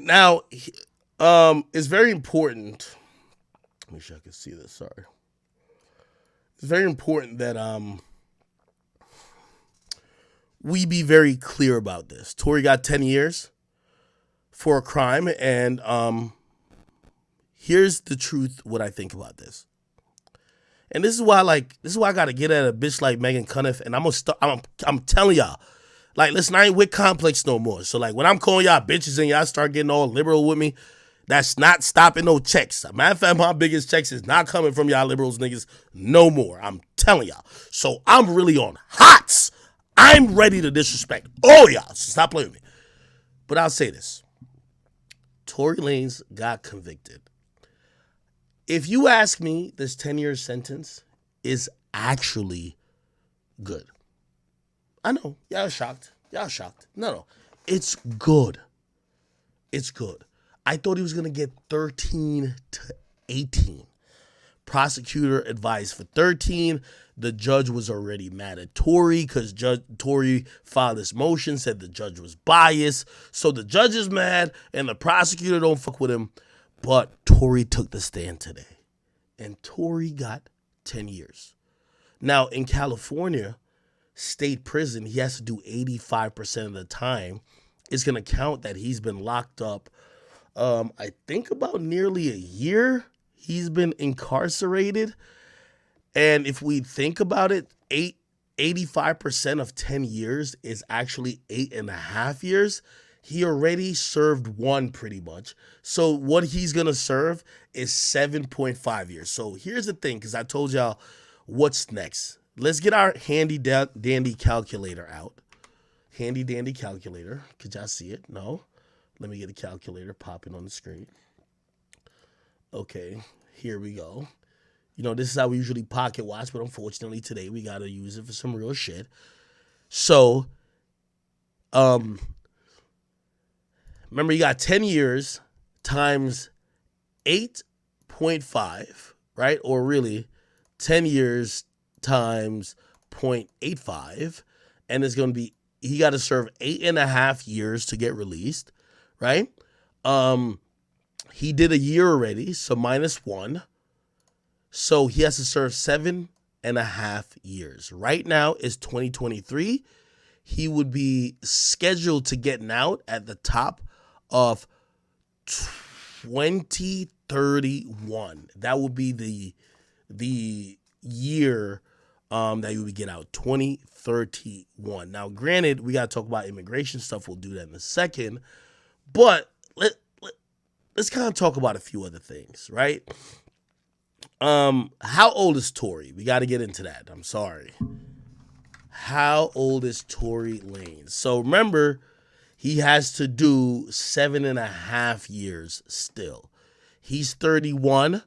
Now, it's very important. Let me sure I can see this. Sorry. It's very important that we be very clear about this. Tory got 10 years for a crime, and here's the truth. What I think about this, and this is why, I gotta get at a bitch like Megan Cunniff, and I'm telling y'all, like, listen, I ain't with complex no more. So like, when I'm calling y'all bitches and y'all start getting all liberal with me, that's not stopping no checks. Matter of fact, my biggest checks is not coming from y'all liberals niggas no more. I'm telling y'all. So I'm really on hots. I'm ready to disrespect all y'all. So stop playing with me. But I'll say this. Tory Lanez got convicted. If you ask me, this 10-year sentence is actually good. I know. Y'all shocked. No. It's good. It's good. I thought he was going to get 13 to 18. Prosecutor advised for 13. The judge was already mad at Tory because Tory filed this motion, said the judge was biased. So the judge is mad and the prosecutor don't fuck with him. But Tory took the stand today. And Tory got 10 years. Now, in California, state prison, he has to do 85% of the time. It's going to count that he's been locked up, I think about nearly a year. He's been incarcerated. And if we think about it, 85% of 10 years is actually 8.5 years. He already served one pretty much. So what he's going to serve is 7.5 years. So here's the thing, because I told y'all what's next. Let's get our handy dandy calculator out. Handy dandy calculator. Could y'all see it? No? Let me get a calculator popping on the screen. Okay, here we go. You know, this is how we usually pocket watch, but unfortunately today we got to use it for some real shit. So, remember, you got 10 years times 8.5, right? Or really 10 years times 0.85. And it's going to be, he got to serve 8.5 years to get released, right? He did a year already, so -1. So he has to serve 7.5 years. Right now is 2023. He would be scheduled to getting out at the top of 2031. That would be the year that you would get out, 2031. Now, granted, we got to talk about immigration stuff. We'll do that in a second. But let's kind of talk about a few other things, right? How old is Tory? We got to get into that. I'm sorry. How old is Tory Lanez? So remember, he has to do 7.5 years still. He's 31.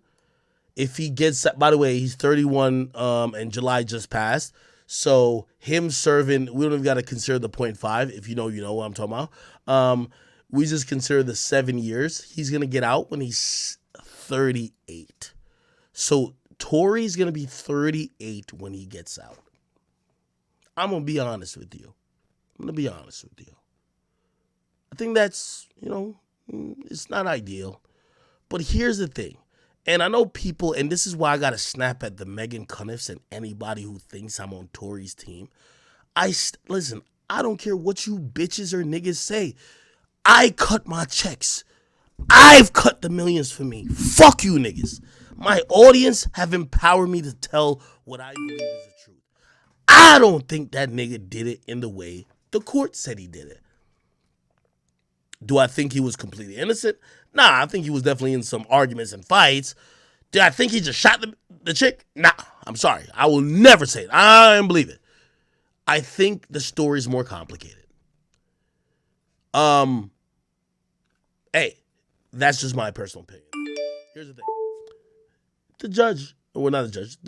If he gets, by the way, he's 31, and July just passed. So him serving, we don't even got to consider the 0.5. If you know, you know what I'm talking about. We just consider the 7 years. He's going to get out when he's 38. So Tory's going to be 38 when he gets out. I'm going to be honest with you. I think that's, it's not ideal. But here's the thing. And I know people, and this is why I got to snap at the Megan Cunniffs and anybody who thinks I'm on Tory's team. Listen, I don't care what you bitches or niggas say. I cut my checks. I've cut the millions for me. Fuck you niggas. My audience have empowered me to tell what I believe is the truth. I don't think that nigga did it in the way the court said he did it. Do I think he was completely innocent? Nah, I think he was definitely in some arguments and fights. Did I think he just shot the chick? Nah, I'm sorry. I will never say it. I don't believe it. I think the story's more complicated. Hey, that's just my personal opinion. Here's the thing. The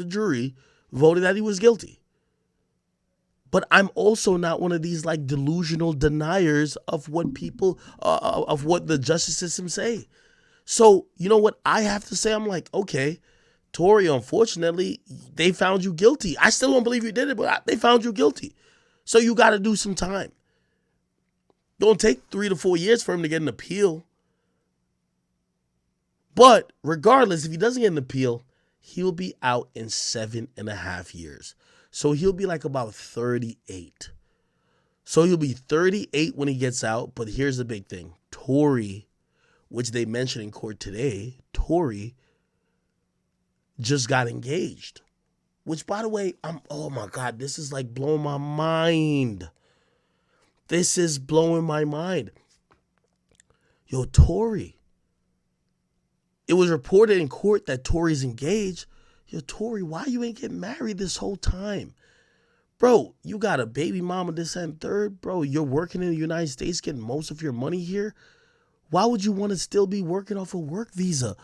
jury voted that he was guilty. But I'm also not one of these like delusional deniers of what people, of what the justice system say. So, you know what I have to say? I'm like, okay, Tory, unfortunately, they found you guilty. I still don't believe you did it, but they found you guilty. So you got to do some time. Don't take 3 to 4 years for him to get an appeal. But regardless, if he doesn't get an appeal, he'll be out in 7.5 years. So he'll be like about 38. So he'll be 38 when he gets out. But here's the big thing. Tory, which they mentioned in court today, Tory just got engaged. Which, by the way, oh my God, this is like blowing my mind. This is blowing my mind. Yo, Tory. It was reported in court that Tory's engaged. Yo, Tory, why you ain't getting married this whole time? Bro, you got a baby mama, this and third. Bro, you're working in the United States, getting most of your money here. Why would you want to still be working off a work visa?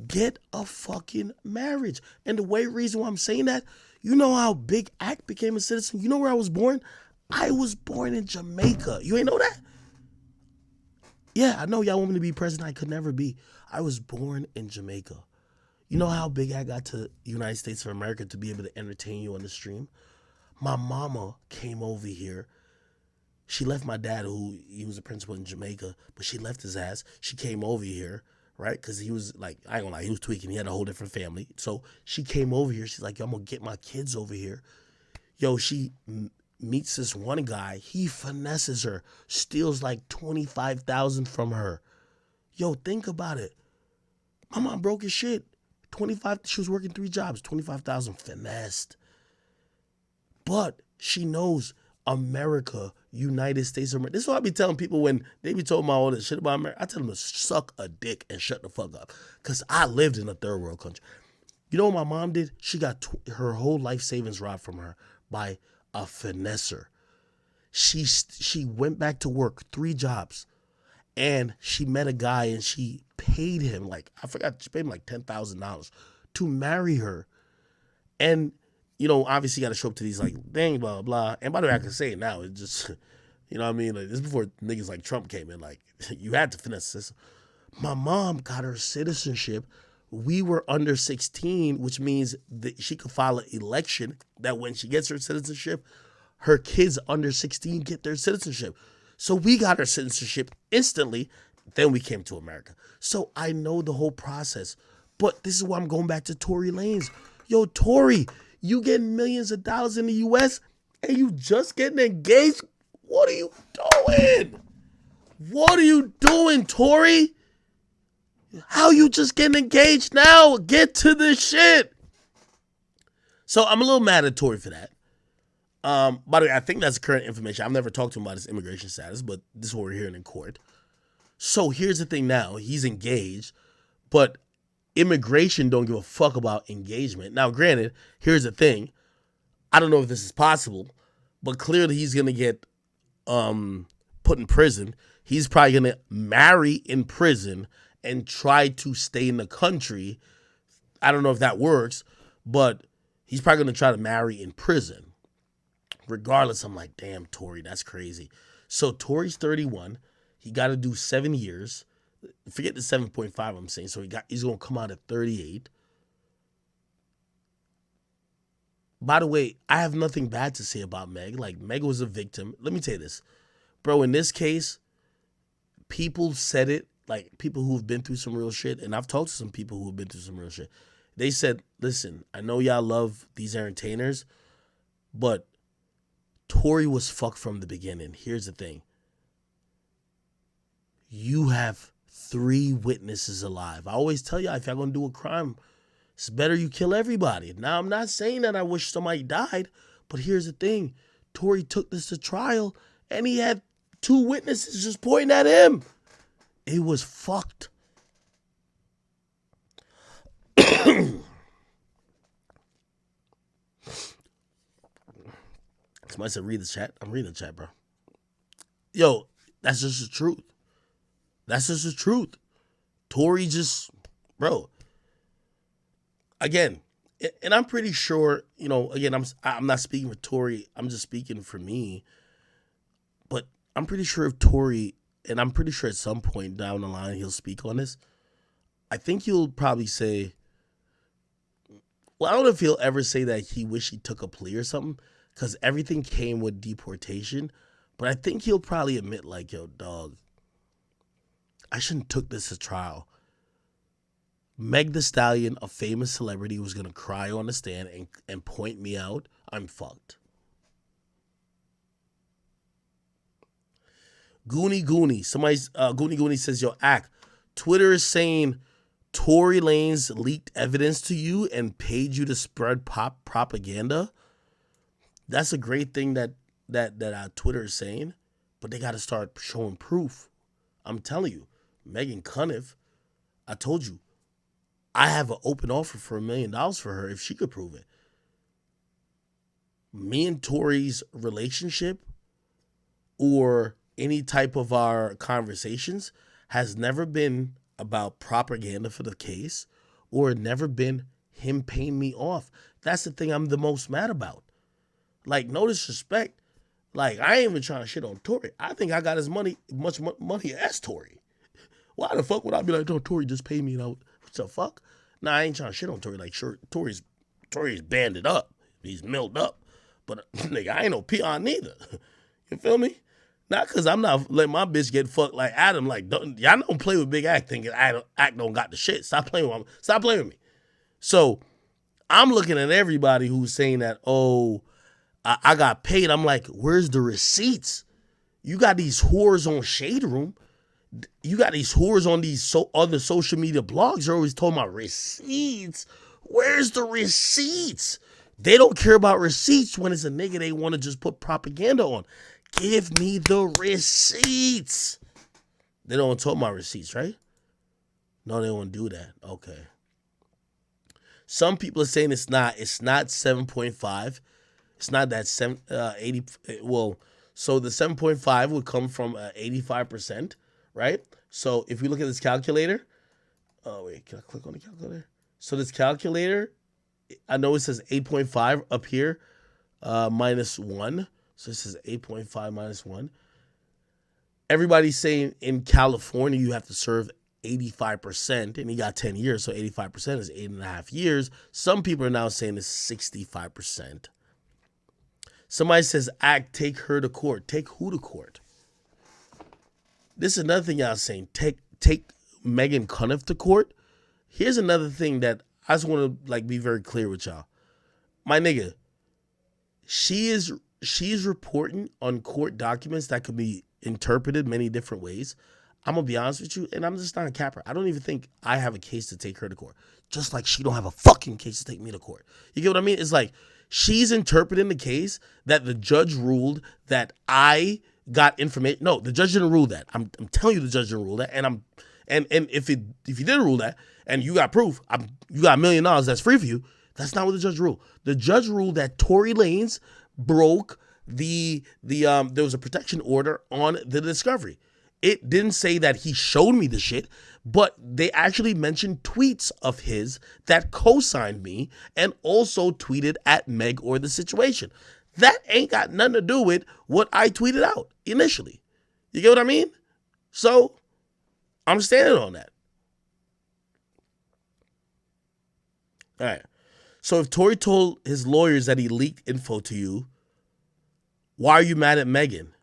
Get a fucking marriage. And the reason why I'm saying that, you know how Big Act became a citizen? You know where I was born? I was born in Jamaica. You ain't know that? Yeah, I know y'all want me to be president. I could never be. I was born in Jamaica. You know how Big Act got to the United States of America to be able to entertain you on the stream? My mama came over here. She left my dad, who he was a principal in Jamaica, but she left his ass. She came over here, right? Because he was like, I ain't gonna lie, he was tweaking. He had a whole different family. So she came over here. She's like, yo, I'm gonna get my kids over here. Yo, she meets this one guy. He finesses her, steals like $25,000 from her. Yo, think about it. My mom broke his shit. 25. She was working 3 jobs. 25,000 finessed. But she knows America, United States of America. This is what I be telling people when they be talking about all this shit about America. I tell them to suck a dick and shut the fuck up. Because I lived in a third world country. You know what my mom did? She got her whole life savings robbed from her by a finesser. She went back to work 3 jobs. And she met a guy and she paid him she paid him like $10,000 to marry her. And, you know, obviously you got to show up to these like, dang, blah, blah. And by the way, I can say it now. It just, you know what I mean? Like, this is before niggas like Trump came in. Like, you had to finesse this. My mom got her citizenship. We were under 16, which means that she could file an election that when she gets her citizenship, her kids under 16 get their citizenship. So we got our citizenship instantly. Then we came to America. So I know the whole process. But this is why I'm going back to Tory Lanez. Yo, Tory, you getting millions of dollars in the U.S. and you just getting engaged? What are you doing? What are you doing, Tory? How you just getting engaged now? Get to the shit. So I'm a little mad at Tory for that. By the way, I think that's current information. I've never talked to him about his immigration status, but this is what we're hearing in court. So here's the thing now. He's engaged, but immigration don't give a fuck about engagement. Now, granted, here's the thing. I don't know if this is possible, but clearly he's going to get put in prison. He's probably going to marry in prison and try to stay in the country. I don't know if that works, but he's probably going to try to marry in prison. Regardless, I'm like, damn, Tory, that's crazy. So Tory's 31. He got to do 7 years. Forget the 7.5 I'm saying. So he's going to come out at 38. By the way, I have nothing bad to say about Meg. Like, Meg was a victim. Let me tell you this. Bro, in this case, people said it, like people who've been through some real shit, and I've talked to some people who've been through some real shit. They said, listen, I know y'all love these entertainers, but Tory was fucked from the beginning. Here's the thing. You have 3 witnesses alive. I always tell y'all, if y'all gonna do a crime, it's better you kill everybody. Now, I'm not saying that I wish somebody died, but here's the thing. Tory took this to trial, and he had 2 witnesses just pointing at him. It was fucked. Somebody said, read the chat. I'm reading the chat, bro. Yo, that's just the truth. That's just the truth. Tory just, bro. Again, and I'm pretty sure, you know, again, I'm not speaking for Tory. I'm just speaking for me. But I'm pretty sure if Tory, and I'm pretty sure at some point down the line he'll speak on this, I think he'll probably say, well, I don't know if he'll ever say that he wish he took a plea or something, because everything came with deportation. But I think he'll probably admit, like, yo, dog, I shouldn't took this to trial. Meg the Stallion, a famous celebrity, was gonna cry on the stand and point me out, I'm fucked. Goonie. Somebody's Goonie says, yo, Act. Twitter is saying Tory Lanez leaked evidence to you and paid you to spread propaganda. That's a great thing that Twitter is saying, but they got to start showing proof. I'm telling you, Megan Cuniff, I told you, I have an open offer for $1 million for her if she could prove it. Me and Tory's relationship or any type of our conversations has never been about propaganda for the case or never been him paying me off. That's the thing I'm the most mad about. Like, no disrespect. Like, I ain't even trying to shit on Tory. I think I got as money as Tory. Why the fuck would I be like, no, Tory just paid me out? What the fuck? Nah, I ain't trying to shit on Tory. Like, sure, Tory's banded up. He's milled up. But, nigga, I ain't no peon neither. You feel me? Not because I'm not letting my bitch get fucked like Adam. Like, y'all don't play with Big Act thinking Act don't got the shit. Stop playing with me. So, I'm looking at everybody who's saying that, oh, I got paid. I'm like, where's the receipts? You got these whores on Shade Room. You got these whores on these other social media blogs. They're always talking about receipts. Where's the receipts? They don't care about receipts when it's a nigga they want to just put propaganda on. Give me the receipts. They don't talk about receipts, right? No, they don't do that. Okay. Some people are saying it's not 7.5. It's not that 80. Well, so the 7.5 would come from 85%, right? So if we look at this calculator, oh wait, can I click on the calculator? So this calculator, I know it says 8.5 up here, minus 1. So this is 8.5 minus 1. Everybody's saying in California you have to serve 85%, and he got 10 years, so 85% is 8.5 years. Some people are now saying it's 65%. Somebody says, Act, take her to court. Take who to court? This is another thing y'all saying. Take Megan Cuniff to court. Here's another thing that I just want to be very clear with y'all. My nigga, she's reporting on court documents that could be interpreted many different ways. I'm going to be honest with you, and I'm just not a capper. I don't even think I have a case to take her to court. Just like she don't have a fucking case to take me to court. You get what I mean? It's like she's interpreting the case that the judge ruled that I got information. No, the judge didn't rule that. I'm telling you the judge didn't rule that. And if you didn't rule that and you got proof, you got $1 million that's free for you. That's not what the judge ruled. The judge ruled that Tory Lanez broke there was a protection order on the discovery. It didn't say that he showed me the shit, but they actually mentioned tweets of his that co-signed me and also tweeted at Meg or the situation. That ain't got nothing to do with what I tweeted out initially. You get what I mean? So I'm standing on that. All right. So if Tory told his lawyers that he leaked info to you, why are you mad at Megan?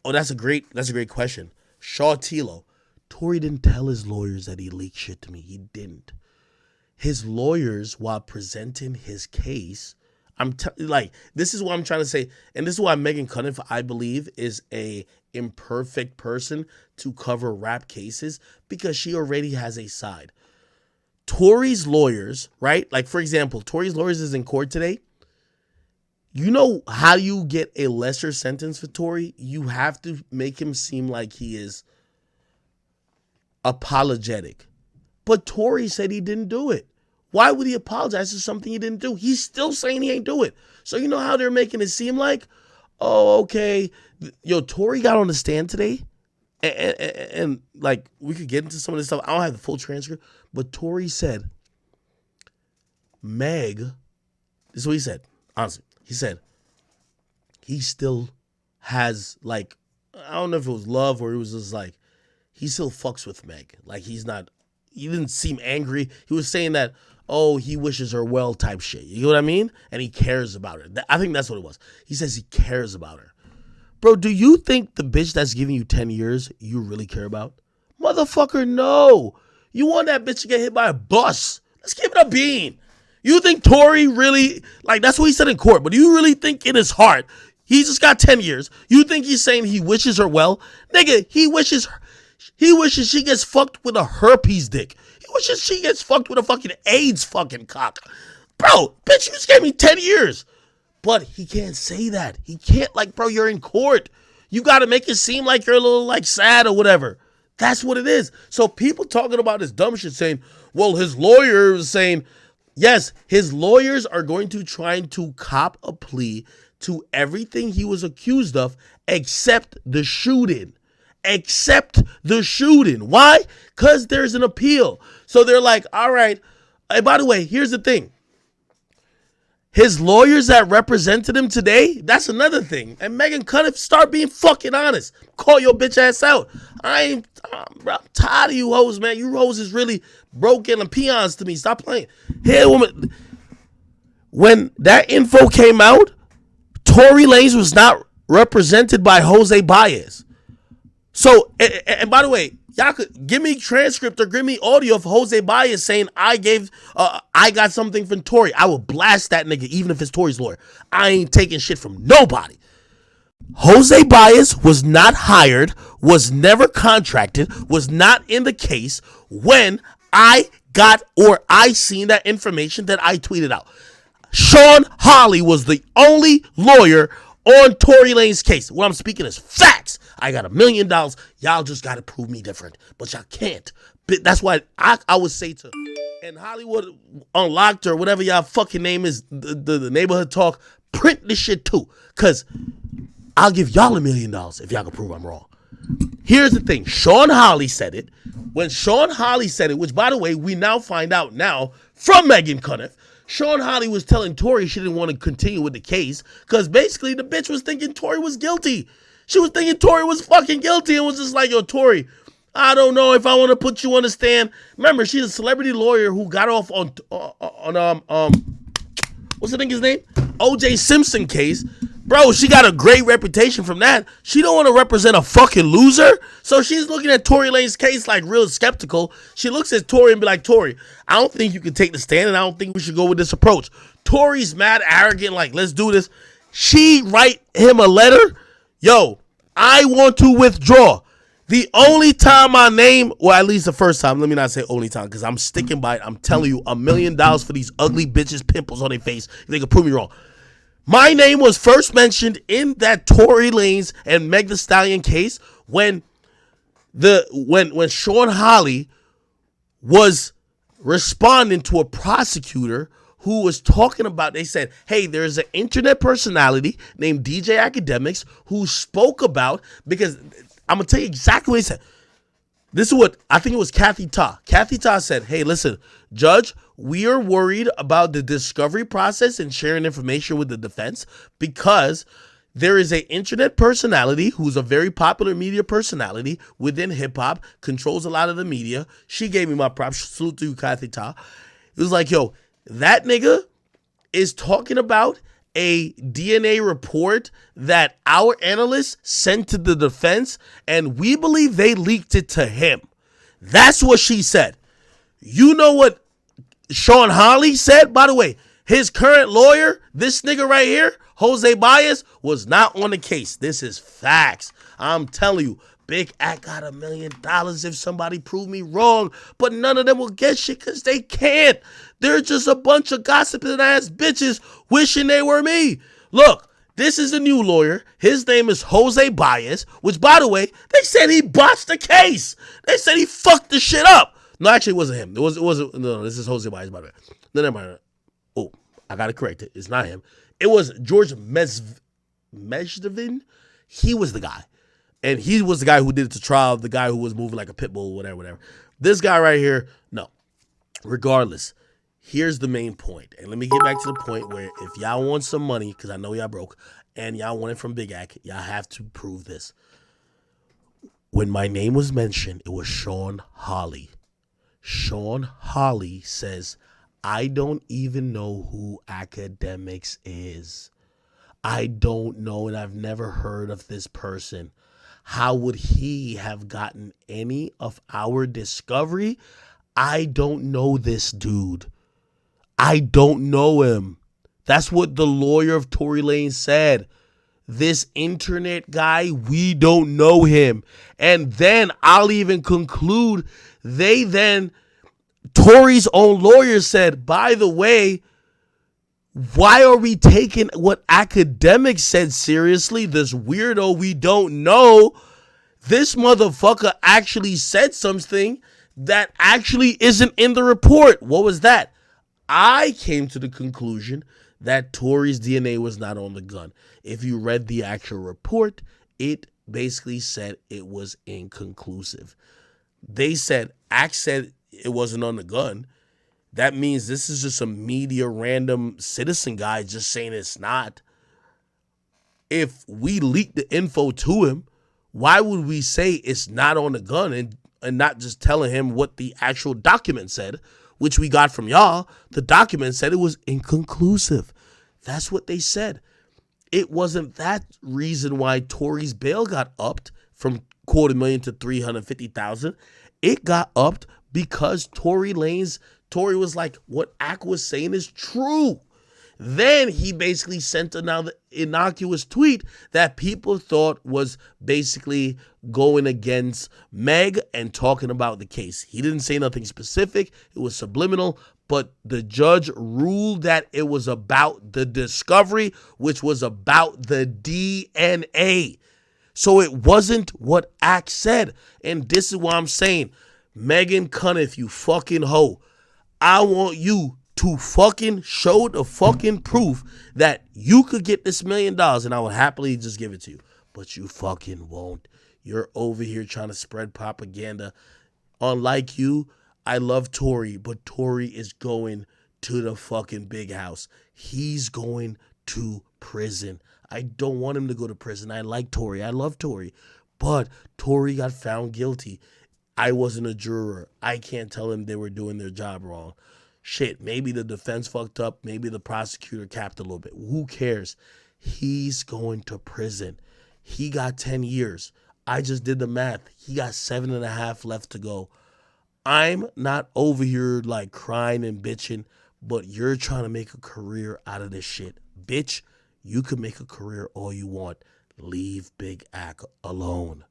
Oh, that's a great question. Shaw Tilo. Tory didn't tell his lawyers that he leaked shit to me. He didn't. His lawyers, while presenting his case, this is what I'm trying to say, and this is why Megan Cuniff, I believe, is a imperfect person to cover rap cases, because she already has a side. Tory's lawyers, right? Like, for example, Tory's lawyers is in court today. You know how you get a lesser sentence for Tory? You have to make him seem like he is apologetic. But Tory said he didn't do it. Why would he apologize for something he didn't do? He's still saying he ain't do it. So you know how they're making it seem like, oh, okay, yo, Tory got on the stand today, and like, we could get into some of this stuff. I don't have the full transcript, but Tory said, Meg, this is what he said, honestly. He said he still has, like, I don't know if it was love or it was just like, he still fucks with Meg. Like, he didn't seem angry. He was saying that, oh, he wishes her well type shit. You know what I mean? And he cares about her. I think that's what it was. He says he cares about her. Bro, do you think the bitch that's giving you 10 years you really care about? Motherfucker, no. You want that bitch to get hit by a bus. Let's give it a bean. You think Tory really, like, that's what he said in court, but do you really think in his heart, he just got 10 years, you think he's saying he wishes her well? Nigga, he wishes she gets fucked with a herpes dick. He wishes she gets fucked with a fucking AIDS fucking cock. Bro, bitch, you just gave me 10 years. But he can't say that. He can't, like, bro, you're in court. You got to make it seem like you're a little, like, sad or whatever. That's what it is. So people talking about this dumb shit saying, well, his lawyer is saying, yes, his lawyers are going to try to cop a plea to everything he was accused of except the shooting. Except the shooting. Why? Because there's an appeal. So they're like, all right. And by the way, here's the thing. His lawyers that represented him today, that's another thing. And Megan Cunniff, start being fucking honest. Call your bitch ass out. I'm tired of you hoes, man. You hoes is really broken and peons to me. Stop playing. Hey, woman. When that info came out, Tory Lanez was not represented by Jose Baez. So, and by the way, y'all could give me transcript or give me audio of Jose Baez saying I got something from Tory. I will blast that nigga even if it's Tory's lawyer. I ain't taking shit from nobody. Jose Baez was not hired, was never contracted, was not in the case when I got or I seen that information that I tweeted out. Sean Hawley was the only lawyer on Tory Lanez's case. What I'm speaking is facts. I got $1 million. Y'all just got to prove me different. But y'all can't. That's why I would say to, and Hollywood Unlocked or whatever y'all fucking name is, the neighborhood talk, print this shit too. Because I'll give y'all $1 million if y'all can prove I'm wrong. Here's the thing. Sean Hawley said it. When Sean Hawley said it, which by the way, we now find out now from Megan Cunniff, Sean Hawley was telling Tory she didn't want to continue with the case because basically the bitch was thinking Tory was guilty. She was thinking Tory was fucking guilty and was just like, yo, Tory, I don't know if I want to put you on the stand. Remember, she's a celebrity lawyer who got off on what's the nigga's name? O.J. Simpson case. Bro, she got a great reputation from that. She don't want to represent a fucking loser. So she's looking at Tory Lanez's case like real skeptical. She looks at Tory and be like, Tory, I don't think you can take the stand and I don't think we should go with this approach. Tory's mad, arrogant, like, let's do this. She write him a letter. Yo, I want to withdraw. The only time my name, or at least the first time, let me not say only time, because I'm sticking by it. I'm telling you, $1 million for these ugly bitches, pimples on their face. If they can prove me wrong. My name was first mentioned in that Tory Lanez and Meg Thee Stallion case when Sean Hawley was responding to a prosecutor who was talking about, they said, hey, there's an internet personality named DJ Akademiks who spoke about, because I'm going to tell you exactly what he said. This is what, I think it was Kathy Ta. Kathy Ta said, hey, listen, Judge, we are worried about the discovery process and sharing information with the defense because there is an internet personality who's a very popular media personality within hip-hop, controls a lot of the media. She gave me my props. Salute to you, Kathy Ta. It was like, yo, that nigga is talking about a DNA report that our analysts sent to the defense, and we believe they leaked it to him. That's what she said. You know what Sean Hawley said? By the way, his current lawyer, this nigga right here, Jose Baez, was not on the case. This is facts. I'm telling you, Big Act got $1 million if somebody prove me wrong, but none of them will get shit because they can't. They're just a bunch of gossiping ass bitches wishing they were me. Look, this is a new lawyer. His name is Jose Baez, which, by the way, they said he botched the case. They said he fucked the shit up. No, actually, it wasn't him. It wasn't. No, this is Jose Baez, by the way. No, never mind. Oh, I got to correct it. It's not him. It was George Mezhdevin. He was the guy. And he was the guy who did the trial, the guy who was moving like a pit bull, whatever. This guy right here, no. Regardless, here's the main point. And let me get back to the point where if y'all want some money, because I know y'all broke, and y'all want it from Big Act, y'all have to prove this. When my name was mentioned, it was Sean Hawley. Sean Hawley says, I don't even know who Akademiks is. I don't know, and I've never heard of this person. How would he have gotten any of our discovery? I don't know this dude. I don't know him. That's what the lawyer of Tory Lanez said. This internet guy, we don't know him. And then I'll even conclude, Tory's own lawyer said, by the way, why are we taking what Akademiks said seriously? This weirdo we don't know. This motherfucker actually said something that actually isn't in the report. What was that? I came to the conclusion that Tory's DNA was not on the gun. If you read the actual report, it basically said it was inconclusive. They said, Axe said it wasn't on the gun. That means this is just a media random citizen guy just saying it's not. If we leaked the info to him, why would we say it's not on the gun and not just telling him what the actual document said, which we got from y'all? The document said it was inconclusive. That's what they said. It wasn't that reason why Tory's bail got upped from $250,000 to $350,000. It got upped because Tory was like, what Ak was saying is true. Then he basically sent another innocuous tweet that people thought was basically going against Meg and talking about the case. He didn't say nothing specific. It was subliminal, but the judge ruled that it was about the discovery, which was about the DNA. So it wasn't what Ak said. And this is what I'm saying. Megan Cunniff, you fucking hoe. I want you to fucking show the fucking proof that you could get this $1 million and I would happily just give it to you. But you fucking won't. You're over here trying to spread propaganda. Unlike you, I love Tory, but Tory is going to the fucking big house. He's going to prison. I don't want him to go to prison. I like Tory. I love Tory. But Tory got found guilty. I wasn't a juror. I can't tell him they were doing their job wrong. Shit, maybe the defense fucked up. Maybe the prosecutor capped a little bit. Who cares? He's going to prison. He got 10 years. I just did the math. He got 7.5 left to go. I'm not over here like crying and bitching, but you're trying to make a career out of this shit. Bitch, you can make a career all you want. Leave Big Ak alone.